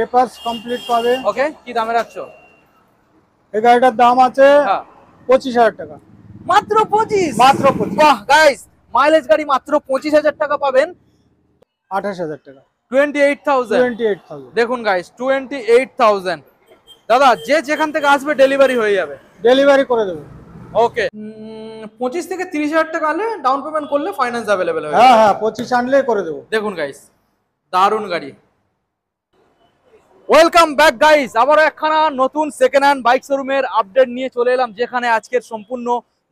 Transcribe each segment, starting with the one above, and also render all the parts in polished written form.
Papers complete পাবে। ওকে, কি দামে রাখছো? এই গাড়িটার দাম আছে 25,000 টাকা। মাত্র 25? মাত্র 25। বাহ গাইস, মাইলেজ গাড়ি মাত্র 25,000 টাকা পাবেন। 28,000 টাকা। 28,000। 28,000 দেখুন গাইস, 28,000। দাদা যে যেখান থেকে আসবে ডেলিভারি হয়ে যাবে। ডেলিভারি করে দেবো। ওকে, 25 থেকে 30,000 টাকা হলে ডাউন পেমেন্ট করলে ফাইন্যান্স অ্যাভেলেবেল হয়ে হ্যাঁ যাবে। হ্যাঁ, 25 আনলেই করে দেবো। দেখুন গাইস, দারুণ গাড়ি। ওয়েলকাম ব্যাক গাইস, আবারও একখানা নতুন সেকেন্ড হ্যান্ড বাইক শোরুমের আপডেট নিয়ে চলে এলাম, যেখানে আজকের সম্পূর্ণ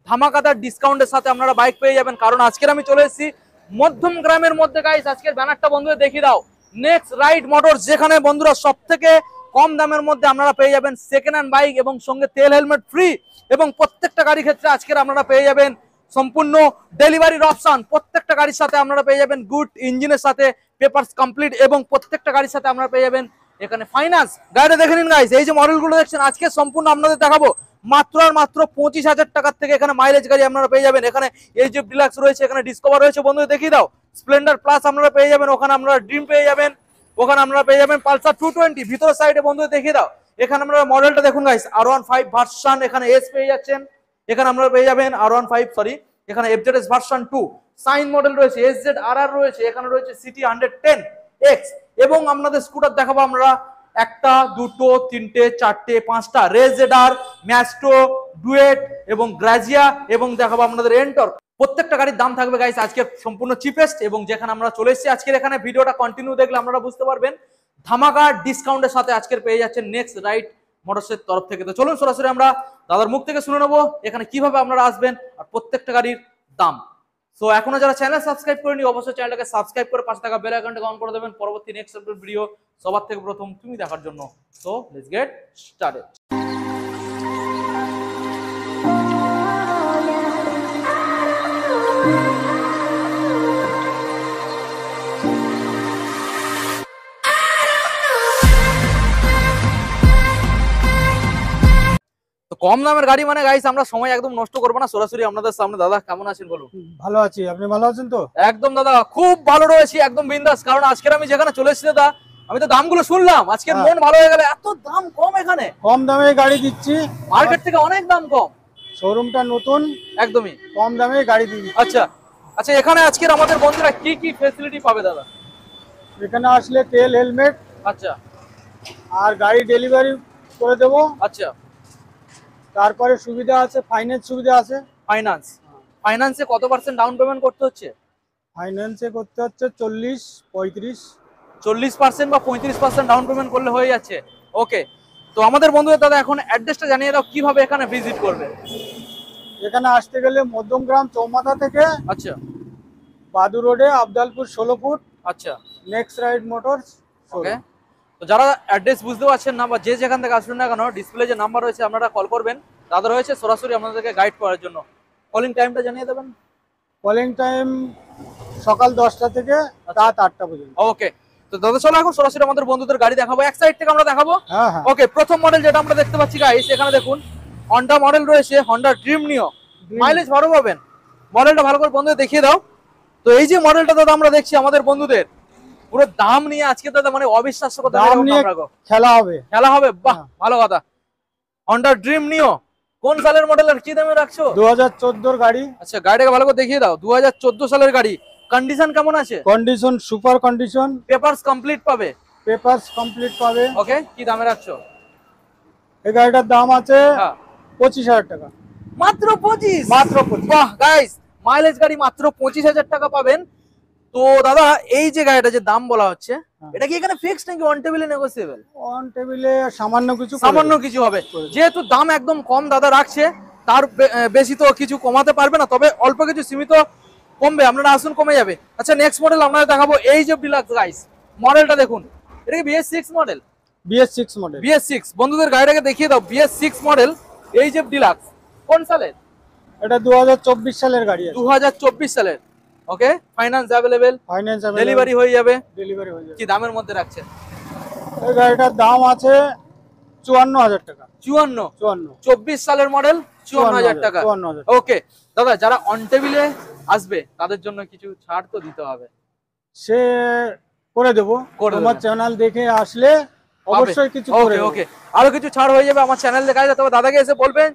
ধামাকাদার ডিসকাউন্টের সাথে আপনারা বাইক পেয়ে যাবেন। কারণ আজকের আমি চলে এসেছি মধ্যম গ্রামের মধ্যে গাইস। আজকের ব্যানারটা বন্ধুদের দেখিয়ে দাও, নেক্সট রাইড মোটরস, যেখানে বন্ধুরা সব থেকে কম দামের মধ্যে আপনারা পেয়ে যাবেন সেকেন্ড হ্যান্ড বাইক এবং সঙ্গে তেল হেলমেট ফ্রি, এবং প্রত্যেকটা গাড়ির ক্ষেত্রে আজকের আপনারা পেয়ে যাবেন সম্পূর্ণ ডেলিভারির অপশন। প্রত্যেকটা গাড়ির সাথে আপনারা পেয়ে যাবেন গুড ইঞ্জিনের সাথে পেপারস কমপ্লিট, এবং প্রত্যেকটা গাড়ির সাথে আপনারা পেয়ে যাবেন এখানে ফাইন্যান্স। গাড়িটা দেখে নিন গাইস, এই যে মডেলগুলো দেখছেন আজকে সম্পূর্ণ আপনাদের দেখাবো মাত্র আর মাত্র 25,000 টাকার থেকে এখানে মাইলেজ গাড়ি আপনারা পেয়ে যাবেন। এখানে এই যে ডিলাক্স রয়েছে, এখানে ডিসকভার রয়েছে, বন্ধুদের দেখিয়ে দাও, স্প্লেন্ডার প্লাস আপনারা পেয়ে যাবেন, ওখানে আপনারা ড্রিম পেয়ে যাবেন, ওখানে আপনারা পেয়ে যাবেন পালসার 220। ভিতরের সাইডে বন্ধুদের দেখিয়ে দাও, এখানে আমরা মডেলটা দেখুন গাইস, R15 ভার্সন, এখানে এস পেয়ে যাচ্ছেন, এখানে আপনারা পেয়ে যাবেন R15 সরি, এখানে FZS ভার্সন 2 সাইন মডেল রয়েছে, SZRR রয়েছে, এখানে রয়েছে সিটি 110X, এবং আপনাদের স্কুটার দেখাবো আমরা একটা, দুটো, তিনটে, চারটে, পাঁচটা, রেজেডার, ম্যাস্ট্রো, ডুয়েট এবং গ্রাজিয়া, এবং দেখাবো আপনাদের এন্টর। প্রত্যেকটা গাড়ির দাম থাকবে গাইস আজকে সম্পূর্ণ চিপেস্ট, এবং যেখানে আমরা চলে এসেছি আজকের এখানে ভিডিওটা কন্টিনিউ দেখলে আপনারা বুঝতে পারবেন ধামাকা ডিসকাউন্টের সাথে আজকের পেয়ে যাচ্ছেন নেক্সট রাইড মোটরসের তরফ থেকে। তো চলুন সরাসরি আমরা দাদার মুখ থেকে শুনে নেবো এখানে কিভাবে আপনারা আসবেন আর প্রত্যেকটা গাড়ির দাম। সো এখনো যারা চ্যানেল সাবস্ক্রাইব করেনি অবশ্যই চ্যানেলটাকে সাবস্ক্রাইব করে পাশে থাকা বেল আইকনটা অন করে দেবেন পরবর্তী নেক্সট আপডেট ভিডিও সবার থেকে প্রথম তুমি দেখার জন্য। So let's get started. তো কম দামের গাড়ি মানে গাইস আমরা সময় একদম নষ্ট করবো না, সরাসরি আপনাদের সামনে। দাদা কেমন আছেন বলুন? ভালো আছি, আপনি ভালো আছেন তো? একদম দাদা খুব ভালো রয়েছি, একদম বিন্দাস। কারণ আজকের আমি যেখানে চলে এসেছি দাদা, আমি তো দামগুলো শুনলাম, আজকের মন ভালো হয়ে গেল। এত দাম কম এখানে, কম দামে গাড়ি দিচ্ছি, মার্কেট থেকে অনেক দাম কম। শোরুমটা নতুন, একদমই কম দামে গাড়ি দিচ্ছি। আচ্ছা আচ্ছা, এখানে আজকের আমাদের বন্ধুরা কি কি ফ্যাসিলিটি পাবে দাদা? এখানে আসলে তেল হেলমেট আচ্ছা আর গাড়ি ডেলিভারি করে দেবো। আচ্ছা, তারপরে সুবিধা আছে, ফাইন্যান্স সুবিধা আছে। ফাইন্যান্সে কত পার্সেন্ট ডাউন পেমেন্ট করতে হচ্ছে? ফাইন্যান্সে করতে হচ্ছে 40-35। 40% বা 35% ডাউন পেমেন্ট করলে হয়ে যাচ্ছে। ওকে, তো আমাদের বন্ধুদের দাদা এখন অ্যাড্রেসটা জানিয়ে দাও কিভাবে এখানে ভিজিট করবে। এখানে আসতে গেলে মধ্যমগ্রাম চৌমাথা থেকে আচ্ছা বাদু রোডে আবদালপুর 16 ফুট, আচ্ছা নেক্সট রাইড মোটরস। ওকে, তো যারা অ্যাড্রেস বুঝতে পারছেন না বা যে যেখান থেকে আসবেন না কেন, ডিসপ্লে যে নাম্বার রয়েছে আপনারা কল করবেন, দাদা রয়েছে সরাসরি আপনাদেরকে গাইড করার জন্য। কলিং টাইমটা জানিয়ে দেবেন। কলিং টাইম সকাল 10টা থেকে রাত 8টা পর্যন্ত। ওকে, তো দাদা চলো এখন সরাসরি আমাদের বন্ধুদের গাড়ি দেখাবো, এক সাইড থেকে আমরা দেখাবো। হ্যাঁ হ্যাঁ। ওকে, প্রথম মডেল যেটা আমরা দেখতে পাচ্ছি গাইস, এখানে দেখুন হন্ডা মডেল রয়েছে, হন্ডা ড্রিম নিও, মাইলেজ ভালো পাবেন। মডেলটা ভালো করে বন্ধুদের দেখিয়ে দাও। তো এই যে মডেলটা দাদা আমরা দেখছি আমাদের বন্ধুদের পুরো দাম নিয়ে আজকে দাদা মানে অবিশ্বাস্য দাম নিয়ে খেলা হবে। বাহ ভালো কথা। হন্ডা ড্রিম নিও কোন সালের মডেল আর কি দামে রাখছো? 2014 গাড়ি। আচ্ছা, গাড়িটাকে ভালো করে দেখিয়ে দাও। 2014 সালের গাড়ি, কন্ডিশন কেমন আছে? Condition super condition. Papers complete পাবে? পেপারস কমপ্লিট পাবে। ওকে, কি দামে রাখছো? এই গাড়িটার দাম আছে 25,000 টাকা। মাত্র 25? মাত্র 25। বাহ গাইস, মাইলেজ গাড়ি মাত্র 25,000 টাকা পাবেন। তো দাদা এই যে গাড়িটা যে দাম বলা হচ্ছে, এটা কি এখানে ফিক্সড নাকি অন টেবিলে নেগোসিয়েবল? অন টেবিলে সামান্য কিছু হবে। যেহেতু দাম একদম কম দাদা রাখছে, তার বেশি তো কিছু কমাতে পারবে না, তবে অল্প কিছু সীমিত কমবে, আপনারা আসুন কমে যাবে। আচ্ছা, নেক্সট মডেল আপনাদের দেখাবো এই যে ডিলাক্স গাইস। মডেলটা দেখুন, এটা কি BS6 model? BS6 model. BS6 বন্ধুদের গাড়িটাকে দেখিয়ে দাও। BS6 মডেল এই যে ডিলাক্স, কোন সালের? এটা 2024 সালের গাড়ি আছে। 2024 সালের। ওকে, ফাইন্যান্স अवेलेबल, ফাইন্যান্স ডেলিভারি হয়ে যাবে। ডেলিভারি হয়ে যাবে। কি দামের মধ্যে রাখছেন? এই গাড়িটার দাম আছে 54,000 টাকা। 54? 24 সালের মডেল, 54,000 টাকা। ওকে দাদা, যারা অন টেবিলে আসবে তাদের জন্য কিছু ছাড় তো দিতে হবে। সে করে দেবো, তোমার চ্যানেল দেখে আসলে অবশ্যই কিছু করে ওকে দেবো। ওকে, আরো কিছু ছাড় হয়ে যাবে আমার চ্যানেল দেখা যায়, তবে দাদাকে এসে বলবেন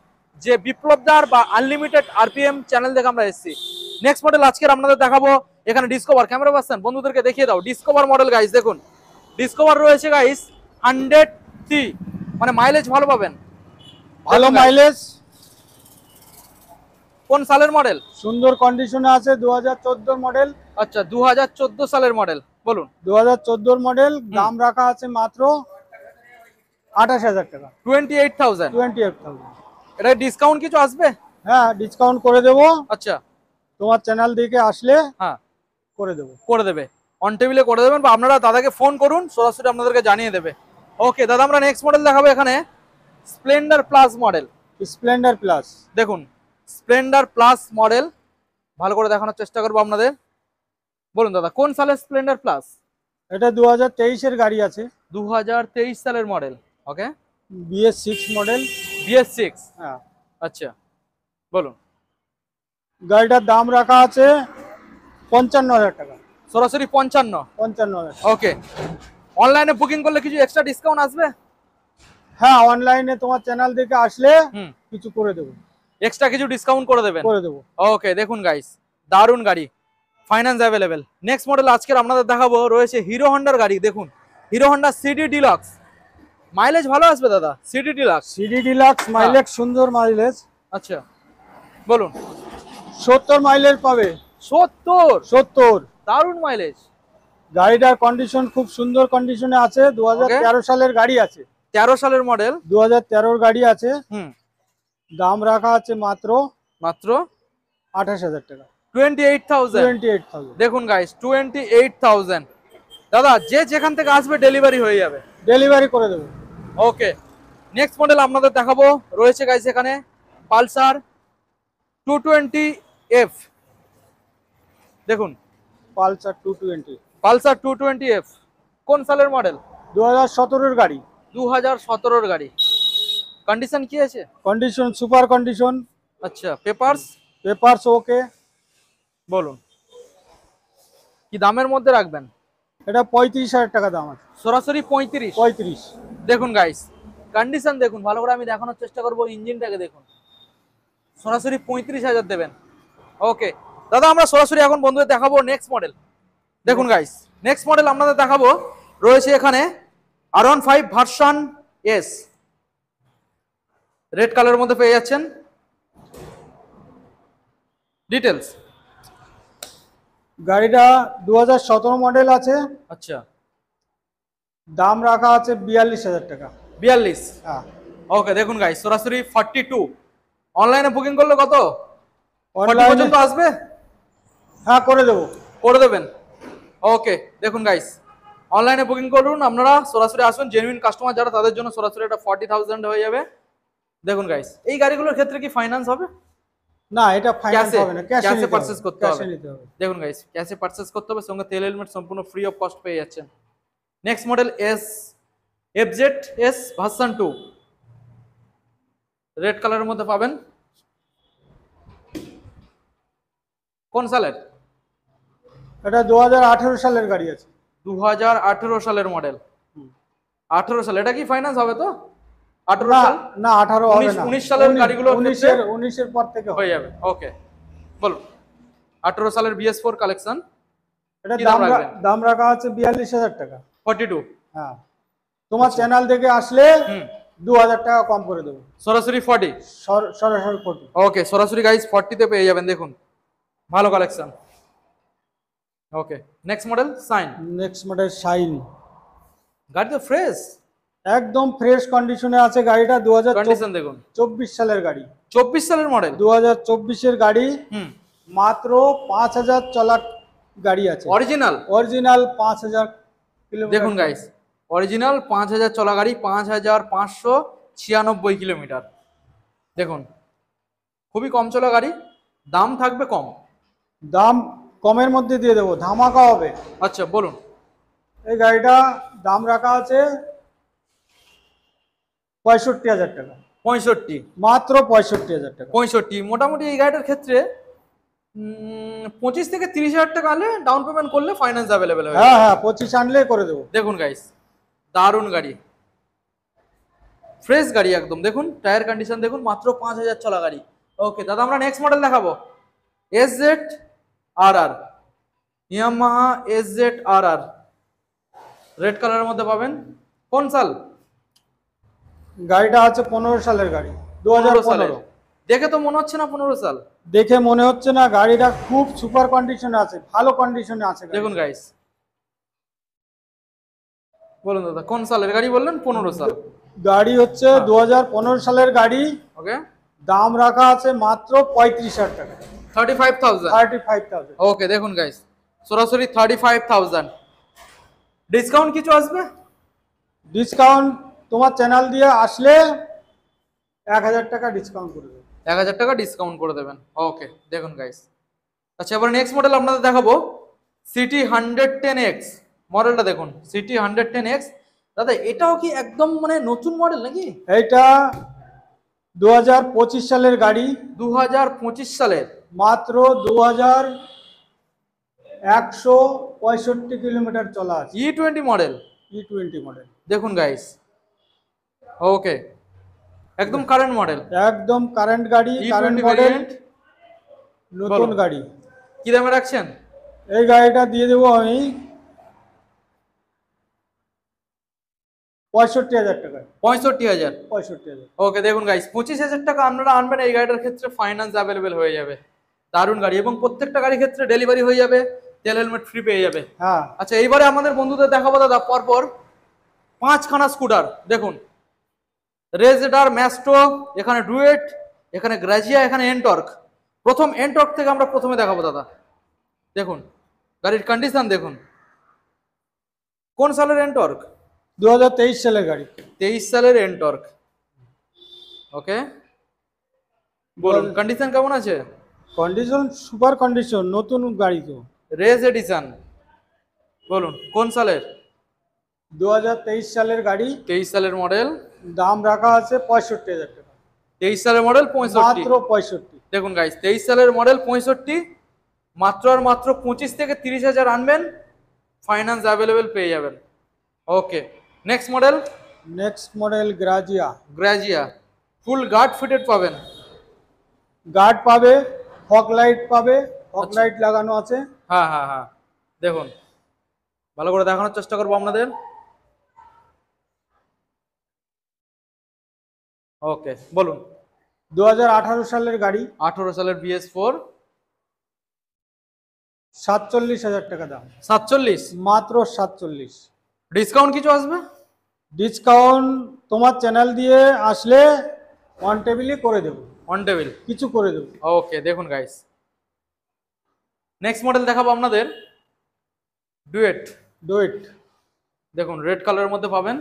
যে বিপ্লবদার বা আনলিমিটেড আরপিএম চ্যানেল থেকে আমরা এসেছি। নেক্সট মডেল আজকে আপনাদের দেখাবো এখানে ডিসকভার, ক্যামেরা পাচ্ছেন বন্ধুদেরকে দেখিয়ে দাও, ডিসকভার মডেল গাইস দেখুন, ডিসকভার রয়েছে গাইস 100 মানে মাইলেজ ভালো পাবেন, ভালো দেখুন guys, মাইলেজ, কোন সালের মডেল? সুন্দর কন্ডিশনে আছে, 2014 মডেল। আচ্ছা 2014 সালের মডেল, বলুন। 2014 মডেল, দাম রাখা আছে মাত্র 28,000 টাকা, 28,000। 28,000। এটা ডিসকাউন্ট কিছু আসবে? হ্যাঁ, ডিসকাউন্ট করে দেবো, আচ্ছা তোমার চ্যানেল দেখে আসলে হ্যাঁ করে দেবো। করে দেবে, অন টেবিলে করে দেবেন, বা আপনারা দাদাকে ফোন করুন, সরাসরি আপনাদেরকে জানিয়ে দেবে। ওকে দাদা, আমরা নেক্সট মডেল দেখাবো এখানে Splendor plus model. Splendor plus, দেখুন স্প্লেন্ডার প্লাস মডেল, ভালো করে দেখানোর চেষ্টা করবো আপনাদের। বলুন দাদা কোন সালের স্প্লেন্ডার প্লাস? এটা 2023-এর গাড়ি আছে, 2023 সালের মডেল। ওকে, BS6 মডেল। BS6। হ্যাঁ, আচ্ছা বলুন। গাড়িটার দাম রাখা আছে 55,000 টাকা, সরাসরি 55। 55,000। ওকে, অনলাইনে বুকিং করলে কিছু এক্সট্রা ডিসকাউন্ট আসবে? হ্যাঁ, অনলাইনে তোমার চ্যানেল দেখে আসলে হুম, কিছু করে দেবো, এক্সট্রা কিছু ডিসকাউন্ট করে দেবেন। করে দেবো। ওকে দেখুন গাইস, দারুন গাড়ি, ফাইন্যান্স অ্যাভেলেবেল। নেক্সট মডেল আজকের আপনাদের দেখাবো রয়েছে হিরো হন্ডার গাড়ি। দেখুন hero Honda CD deluxe, mileage ভালো আসবে দাদা CD deluxe. CD deluxe mileage, সুন্দর মাইলেজ, আচ্ছা বলুন। 70 মাইলেজ পাবে। 70, দারুন মাইলেজ। গাড়িটার কন্ডিশন খুব সুন্দর কন্ডিশনে আছে, 2013 সালের গাড়ি আছে, 13 সালের মডেল। 2013 গাড়ি আছে। হুম, দাম রাখা আছে মাত্র মাত্র 28,000 টাকা, 28,000। 28,000। দেখুন গাইস 28,000। দাদা যে যেখান থেকে আসবে ডেলিভারি হয়ে যাবে, ডেলিভারি করে দেবো। ওকে নেক্সট মডেল আপনাদের দেখাবো রয়েছে গাইস এখানে পালসার 220F। দেখুন পালসার 220, পালসার 220F কোন সালের মডেল? 2017-এর গাড়ি। 2017 গাড়ি। কন্ডিশন কি আছে? Condition super condition. আচ্ছা পেপারস? পেপারস ওকে। বলুন কি দামের মধ্যে রাখবেন? এটা 35,000 টাকা দাম আছে, সরাসরি 35। 35। দেখুন গাইস কন্ডিশন দেখুন, ভালো করে আমি দেখানোর চেষ্টা করব, ইঞ্জিনটাকে দেখুন, সরাসরি 35,000 দেবেন। ওকে দাদা, আমরা সরাসরি এখন বন্ধুদের দেখাবো নেক্সট মডেল। দেখুন গাইস নেক্সট মডেল আপনাদের দেখাবো রয়েছে এখানে R15 ভার্সন এস, রেড কালারের মধ্যে পেয়ে যাচ্ছেন। ডিটেলস, গাড়িটা 2017 মডেল আছে, আচ্ছা দাম রাখা আছে 42,000 টাকা। 42। হ্যাঁ, ওকে দেখুন গাইস সরাসরি 42। অনলাইনে বুকিং করলে কত? 40 অনলাইনে পর্যন্ত আসবে? হ্যাঁ করে দেবো। করে দেবেন। ওকে দেখুন গাইস অনলাইনে বুকিং করুন, আপনারা সরাসরি আসুন, জেনুইন কাস্টমার যারা তাদের জন্য সরাসরি এটা 40,000 হয়ে যাবে। দেখুন গাইস এই গাড়িগুলোর ক্ষেত্রে কি ফাইন্যান্স হবে? না, এটা ফাইন্যান্স ক্যাশে, হবে না, ক্যাশে পারচেজ করতে হবে। ক্যাশে নিতে হবে। দেখুন গাইস ক্যাশে পারচেজ করতে হবে, সঙ্গে তেল হেলমেট সম্পূর্ণ ফ্রি অফ কস্ট পেয়ে যাচ্ছেন। Next model FZ S version 2, red কালারের মধ্যে পাবেন। কোন সালের? এটা 2018 সালের গাড়ি আছে। 2018 সালের মডেল। 18 সাল, এটা কি ফাইন্যান্স হবে তো? 18 না সাল না, 18 হবে না, 19 সালের গাড়িগুলোর ক্ষেত্রে 19-এর পর থেকে হয়ে যাবে। ওকে বলুন 18 সালের BS4 কালেকশন, এটা কি দাম রাখবেন? দাম রাখা আছে 42,000 টাকা। 42। হ্যাঁ, তোমার চ্যানেল দেখে আসলে হুম, 2,000 টাকা কম করে দেবো, সরাসরি 40। সরাসরি 40। ওকে সরাসরি গাইস 40 তে পেয়ে যাবেন, দেখুন ভালো collection. Okay next model Shine. Next model Shine, গাড়ি তো ফ্রেশ, একদম ফ্রেশ কন্ডিশনে আছে গাড়িটা। কন্ডিশন দেখুন, 2024 সালের গাড়ি, 24 সালের মডেল। 2024-এর গাড়ি, হুম, মাত্র 5,000 চলা গাড়ি আছে, অরিজিনাল। Original 5,000 kilometre. দেখুন গাইস অরিজিনাল 5,000 চলা গাড়ি, 5,596 কিলোমিটার। দেখুন খুবই কম চলা গাড়ি, দাম থাকবে কম। দাম কমের মধ্যে দিয়ে দেবো, ধামাকা হবে। আচ্ছা বলুন। এই গাড়িটা দাম রাখা আছে 65,000 টাকা, 65। মাত্র 65,000 টাকা। 65 মোটামুটি এই গাড়িটার ক্ষেত্রে 25 থেকে 30,000 টাকা আনলে ডাউন পেমেন্ট করলে ফাইন্যান্স অ্যাভেলেবেল হয়ে যাবে। হ্যাঁ হ্যাঁ, 25 আনলে করে দেবো। দেখুন গাইস দারুন গাড়ি, ফ্রেশ গাড়ি একদম, দেখুন টায়ার কন্ডিশন দেখুন, মাত্র 5000 চলা গাড়ি। ওকে দাদা, আমরা নেক্সট মডেল দেখাবো এসজেড আর ইয়ামাহা এসজেড আর রেড কালারের মধ্যে পাবেন। কোন সাল? গাড়িটা আছে 15 সালের গাড়ি, 15 সালের। 2015। দেখে তো মনে হচ্ছে না 15 সাল। দেখে মনে হচ্ছে না, গাড়িটা খুব সুপার কন্ডিশনে আছে, ভালো কন্ডিশনে আছে গাড়ি। দেখুন গাইস, বলুন দাদা কোন সালের গাড়ি বললেন? 15 সাল। গাড়ি হচ্ছে 2015 সালের গাড়ি। ওকে, দাম রাখা আছে মাত্র 35,000 টাকা, 35,000। 35,000। ওকে দেখুন গাইস, সরাসরি 35,000। ডিসকাউন্ট কিছু আসবে? ডিসকাউন্ট তোমার চ্যানেল দিয়ে আসলে 1000 টাকা ডিসকাউন্ট করে দেবো। 1000 টাকা ডিসকাউন্ট করে দেবেন। ওকে দেখুন গাইস। আচ্ছা, এবার নেক্সট মডেল আপনাদের দেখাবো সিটি 110X মডেলটা। দেখুন সিটি 110X দাদা, এটাও কি একদম মানে নতুন মডেল নাকি? এইটা 2025 সালের গাড়ি, 2025 সালের, মাত্র 2165 কিলোমিটার চলা আছে। E20 model, E20 model. দেখুন গাইস। ওকে, একদম কারেন্ট মডেল, একদম কারেন্ট গাড়ি, কারেন্ট E20 মডেল, ভ্যারিয়েন্ট। নতুন বলো। গাড়ি। কি দামে রাখছেন? এই গাড়িটা দিয়ে দেবো আমি 65,000 টাকায়। 65,000। 65,000। ওকে দেখুন গাইস, 25,000 টাকা আপনারা আনবেন, এই গাড়িটার ক্ষেত্রে ফাইন্যান্স অ্যাভেলেবেল হয়ে যাবে। দারুণ গাড়ি, এবং প্রত্যেকটা গাড়ির ক্ষেত্রে ডেলিভারি হয়ে যাবে, তেল হেলমেট ফ্রি পেয়ে যাবে। হ্যাঁ, আচ্ছা, এইবারে আমাদের বন্ধুদের দেখাবো দাদা পরপর 5খানা স্কুটার। দেখুন রেজেডার, ম্যাস্ট্রো, এখানে ডুয়েট, এখানে গ্রাজিয়া, এখানে এনটর্ক। প্রথম এনটর্ক থেকে আমরা প্রথমে দেখাবো দাদা। দেখুন গাড়ির কন্ডিশন দেখুন। কোন সালের এনটর্ক? 2023 সালের গাড়ি। 23 সালের এনটর্ক। ওকে বলুন কন্ডিশন কেমন আছে? কন্ডিশন সুপার কন্ডিশন, নতুন গাড়ি তো। Race edition. বলুন কোন সালের? 2023 সালের গাড়ি। 23 সালের মডেল। দাম রাখা আছে 65,000 টাকা। 23 সালের মডেল 65। মাত্র 65। দেখুন গাইস, 23 সালের মডেল 65, মাত্র আর মাত্র 25 থেকে 30,000 আনবেন, ফাইন্যান্স অ্যাভেলেবেল পেয়ে যাবেন। Okay next model. Next model Grazia. Grazia full guard fitted পাবেন। গার্ড পাবে, ফগ লাইট পাবে, ফগ লাইট লাগানো আছে। হ্যাঁ হ্যাঁ হ্যাঁ, দেখুন ভালো করে দেখানোর চেষ্টা করবো আপনাদের। ওকে বলুন। 2018 সালের গাড়ি। 18 সালের BS4। 47,000 টাকা দাম। 47? মাত্র 47। ডিসকাউন্ট কিছু আসবে? ডিসকাউন্ট তোমার চ্যানেল দিয়ে আসলে অন টেবিলই করে দেবো, অন টেবিল কিছু করে দেবো। ওকে দেখুন গাইস, নেক্সট মডেল দেখাবো আপনাদের ডুয়েট। ডুয়েট দেখুন রেড কালারের মধ্যে পাবেন।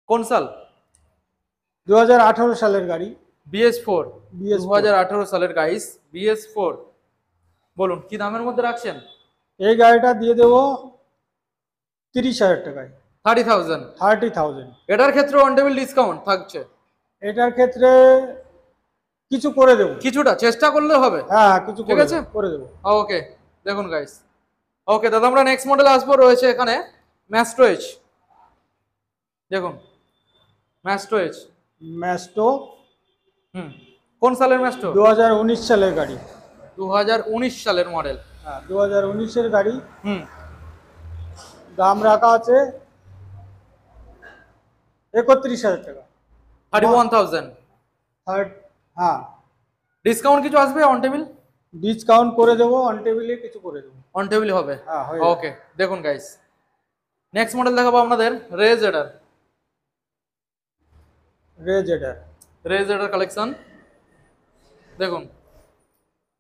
কোন সাল? 2018 সালের গাড়ি। BS4। BS4 2018 সালের গাইস, BS4। বলুন কি দামের মধ্যে রাখছেন? এই গাড়িটা দিয়ে দেবো 30,000 টাকায়। 30,000। 30,000। এটার ক্ষেত্রে অন টেবিল ডিসকাউন্ট থাকছে? এটার ক্ষেত্রে কিছু করে দেবো, কিছুটা চেষ্টা করলে হবে। হ্যাঁ কিছু ঠিক আছে, করে দেবো। ওকে দেখুন গাইস। ওকে দাদা, আমরা নেক্সট মডেলে আসবো। রয়েছে এখানে ম্যাস্ট্রো এজ। দেখুন ম্যাস্ট্রো এজ। ম্যাস্টো। কোন সালের ম্যাস্ট্রো? 2019 সালের গাড়ি। 2019 সালের মডেল। হ্যাঁ 2019 এর গাড়ি। হুম দাম রাখা আছে 31,000 টাকা। 31,000। হ্যাঁ ডিসকাউন্ট কিছু আসবে অন টেবিল? ডিসকাউন্ট করে দেবো, অন টেবিলে কিছু করে দেবো। অন টেবিল হবে। হ্যাঁ হয়ে যাবে। ওকে দেখুন গাইস, নেক্সট মডেল দেখাবো আপনাদের রেজেডার। রেজেডার। রেজেডার কালেকশন দেখুন।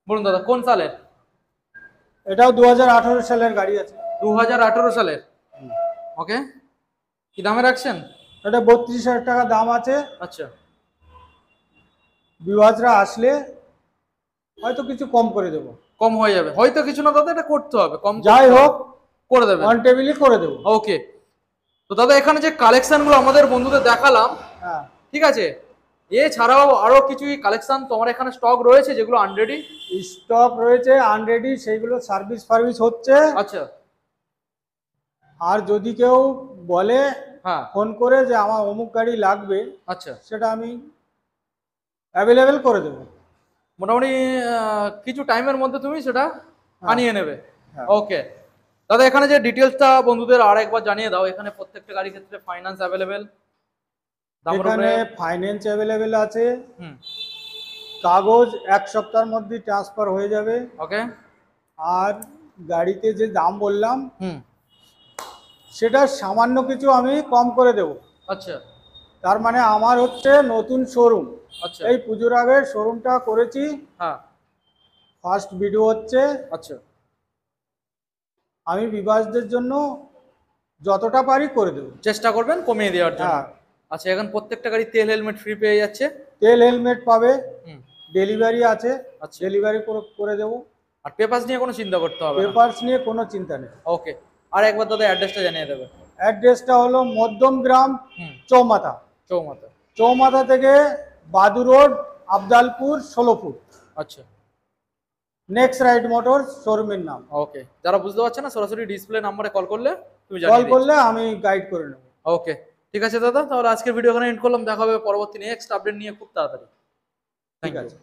বলুন দাদা কোন সালের? এটাও 2018 সালের গাড়ি আছে। 2018 সালের। ওকে কি দামে রাখছেন? এটা 32,000 টাকা দাম আছে। আচ্ছা, বিভাজরা আসলে হয়তো কিছু কম করে দেবো। কম হয়ে যাবে হয়তো, কিছু না দাদা, এটা করতে হবে, কম যাই হোক করে দেবেন। অন টেবিলই করে দেবো। ওকে তো দাদা, এখানে যে কালেকশনগুলো আমাদের বন্ধুদের দেখালাম, হ্যাঁ ঠিক আছে, এছাড়াও আরো কিছু কালেকশন তোমার এখানে স্টক রয়েছে যেগুলো আনরেডি? স্টক রয়েছে আনরেডি, সেইগুলো সার্ভিস হচ্ছে। আচ্ছা। আর যদি কেউ বলে হ্যাঁ ফোন করে যে আমার অমুক গাড়ি লাগবে, আচ্ছা, সেটা আমি অ্যাভেলেবেল করে দেবো। মোটামুটি কিছু টাইমের মধ্যে তুমি সেটা হ্যাঁ। আনিয়ে নেবে। হ্যাঁ। ওকে দাদা, এখানে যে ডিটেলসটা বন্ধুদের আর একবার জানিয়ে দাও। এখানে প্রত্যেকটা গাড়ির ক্ষেত্রে ফাইন্যান্স অ্যাভেলেবেল, দামের উপরে। এখানে ফাইন্যান্স অ্যাভেলেবেল আছে, হুম। কাগজ 1 সপ্তাহের মধ্যে ট্রান্সফার হয়ে যাবে। ওকে। আর গাড়িতে যে দাম বললাম হুম। সেটা সামান্য কিছু আমি কম করে দেব। আচ্ছা তার মানে আমার হচ্ছে নতুন শোরুম, আচ্ছা। এই পুজোর আগে শোরুমটা করেছি, হ্যাঁ ফার্স্ট ভিডিও হচ্ছে। আচ্ছা আমি বিবাসদের জন্য যতটা পারি করে দেবো। চেষ্টা করবেন কমিয়ে দেওয়ার জন্য। হ্যাঁ। আচ্ছা, এখন প্রত্যেকটা গাড়ি তেল হেলমেট ফ্রি পেয়ে যাচ্ছে। তেল হেলমেট পাবে, হুম। ডেলিভারি আছে, আচ্ছা, ডেলিভারি করে দেবো। আর পেপারস নিয়ে কোনো চিন্তা করতে হবে না। পেপারস নিয়ে কোনো চিন্তা নেই। ওকে, আর একবার দাদা অ্যাড্রেসটা জানিয়ে দেবে। অ্যাড্রেসটা হলো মধ্যমগ্রাম হুম। চৌমাথা। চৌমাথা। চৌমাথা থেকে বাদু রোড, আবদালপুর 16 ফুট। আচ্ছা নেক্সট রাইড মোটর শোরুমের নাম। ওকে, যারা বুঝতে পারছে না সরাসরি ডিসপ্লে নাম্বারে কল করলে তুমি কল জানিয়ে দিচ্ছ। করলে আমি গাইড করে নেবো। ওকে ঠিক আছে দাদা, তাহলে আজকের ভিডিও এখানে এন্ড করলাম। দেখা হবে পরবর্তী নেক্সট আপডেট নিয়ে খুব তাড়াতাড়ি। ঠিক থ্যাংক ইউ। আছে।